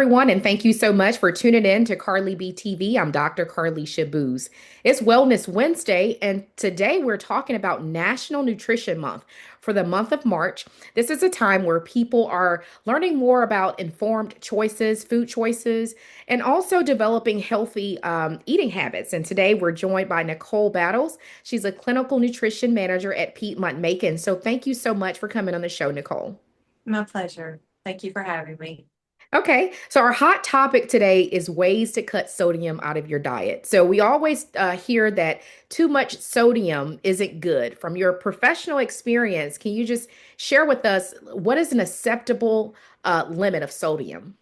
everyone, and thank you so much for tuning in to Carly BTV. I'm Dr. Karlisha Booze. It's Wellness Wednesday, and today we're talking about National Nutrition Month. For the month of March, this is a time where people are learning more about informed choices, food choices, and also developing healthy eating habits. And today we're joined by Nicole Battles. She's a clinical nutrition manager at Piedmont Macon. So thank you so much for coming on the show, Nicole. My pleasure. Thank you for having me. Okay, so our hot topic today is ways to cut sodium out of your diet. So we always hear that too much sodium isn't good. From your professional experience, can you just share with us what is an acceptable limit of sodium?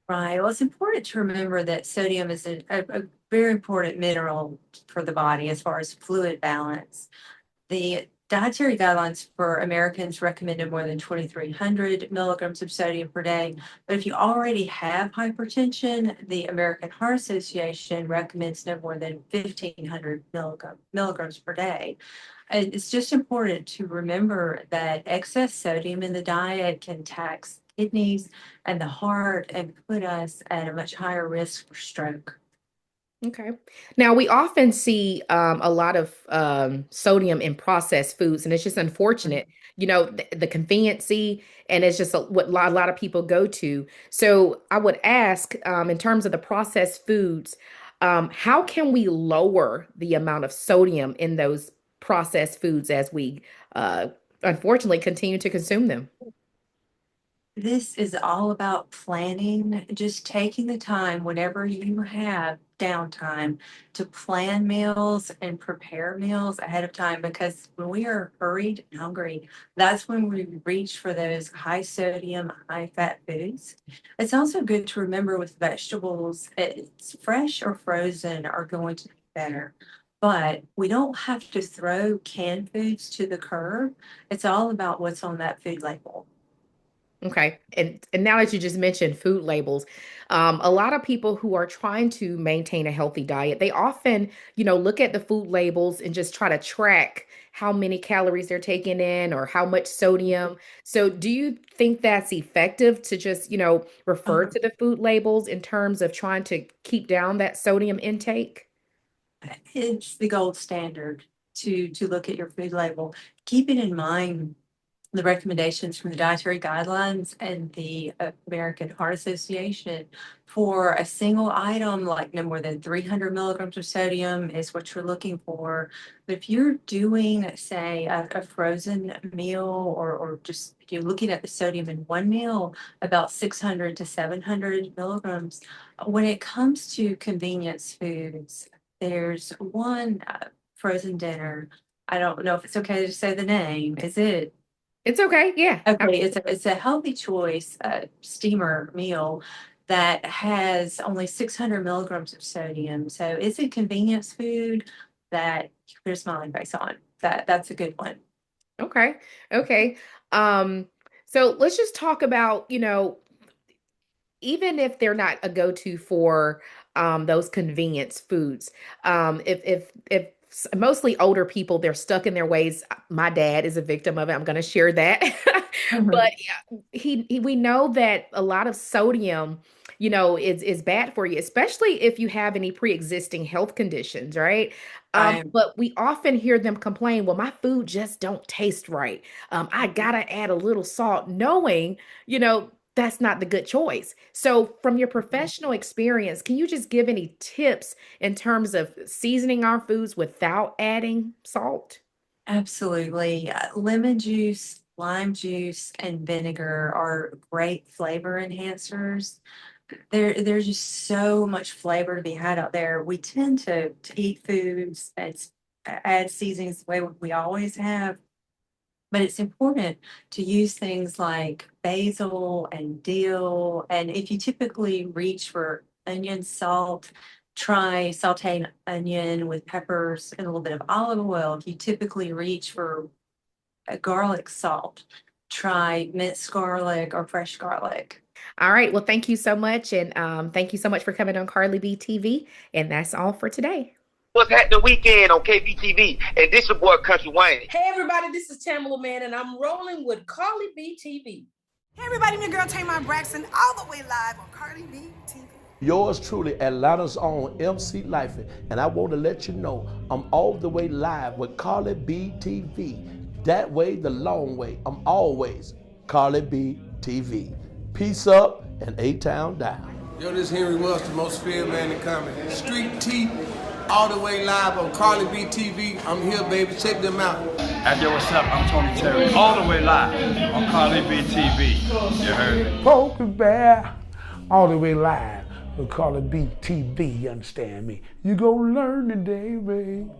Right. Well, it's important to remember that sodium is a very important mineral for the body as far as fluid balance. The dietary guidelines for Americans recommend no more than 2,300 milligrams of sodium per day. But if you already have hypertension, the American Heart Association recommends no more than 1,500 milligrams per day. And it's just important to remember that excess sodium in the diet can tax kidneys and the heart and put us at a much higher risk for stroke. Okay. Now, we often see a lot of sodium in processed foods, and it's just unfortunate, the conveniency, and it's just what a lot of people go to. So, I would ask, in terms of the processed foods, how can we lower the amount of sodium in those processed foods as we unfortunately continue to consume them? This is all about planning, just taking the time whenever you have downtime to plan meals and prepare meals ahead of time because when we are hurried and hungry, that's when we reach for those high sodium, high fat foods. It's also good to remember with vegetables, it's fresh or frozen are going to be better. But we don't have to throw canned foods to the curb. It's all about what's on that food label. Okay. And now that you just mentioned food labels, a lot of people who are trying to maintain a healthy diet, they often, look at the food labels and just try to track how many calories they're taking in or how much sodium. So do you think that's effective to just, refer to the food labels in terms of trying to keep down that sodium intake? It's the gold standard to look at your food label. Keeping in mind the recommendations from the dietary guidelines and the American Heart Association for a single item, like no more than 300 milligrams of sodium is what you're looking for. But if you're doing, say, a frozen meal or just you're looking at the sodium in one meal, about 600 to 700 milligrams, when it comes to convenience foods, there's one frozen dinner. I don't know if it's okay to say the name. Is it? It's okay. Yeah. Okay, it's a healthy choice steamer meal that has only 600 milligrams of sodium. So it's a convenience food that you put a smiling face on. That's a good one. Okay. Okay. Um, so let's just talk about, even if they're not a go-to for those convenience foods, if mostly older people, they're stuck in their ways. My dad is a victim of it. I'm going to share that. Mhm. But yeah, we know that a lot of sodium, is bad for you, especially if you have any pre-existing health conditions, right? Right. But we often hear them complain, well, my food just don't taste right. I gotta add a little salt, knowing, that's not the good choice. So, from your professional experience, can you just give any tips in terms of seasoning our foods without adding salt? Absolutely. Lemon juice, lime juice, and vinegar are great flavor enhancers. There's just so much flavor to be had out there. We tend to eat foods and add seasonings the way we always have, but it's important to use things like basil and dill. And if you typically reach for onion salt, try sauteing onion with peppers and a little bit of olive oil. If you typically reach for a garlic salt, try minced garlic or fresh garlic. All right. Well, thank you so much. And thank you so much for coming on Carly B TV. And that's all for today. What's happening weekend on KBTV? And this your boy Country Wayne. Hey everybody, this is Tamala Man, and I'm rolling with Carly BTV. Hey everybody, I'm your girl Tamar Braxton, all the way live on Carly B TV. Yours truly, Atlanta's own MC Lifey, and I want to let you know I'm all the way live with Carly B TV. That way, the long way. I'm always Carly B TV. Peace up and A-Town down. Yo, this is Henry Wells, the most feared man in comedy. Street T, all the way live on Carly B TV. I'm here, baby. Check them out. Yo, what's up? I'm Tony Terry, all the way live on Karlisha TV. You heard me? Poker Bear, all the way live with Karlisha TV, you understand me? You gonna learn today, babe.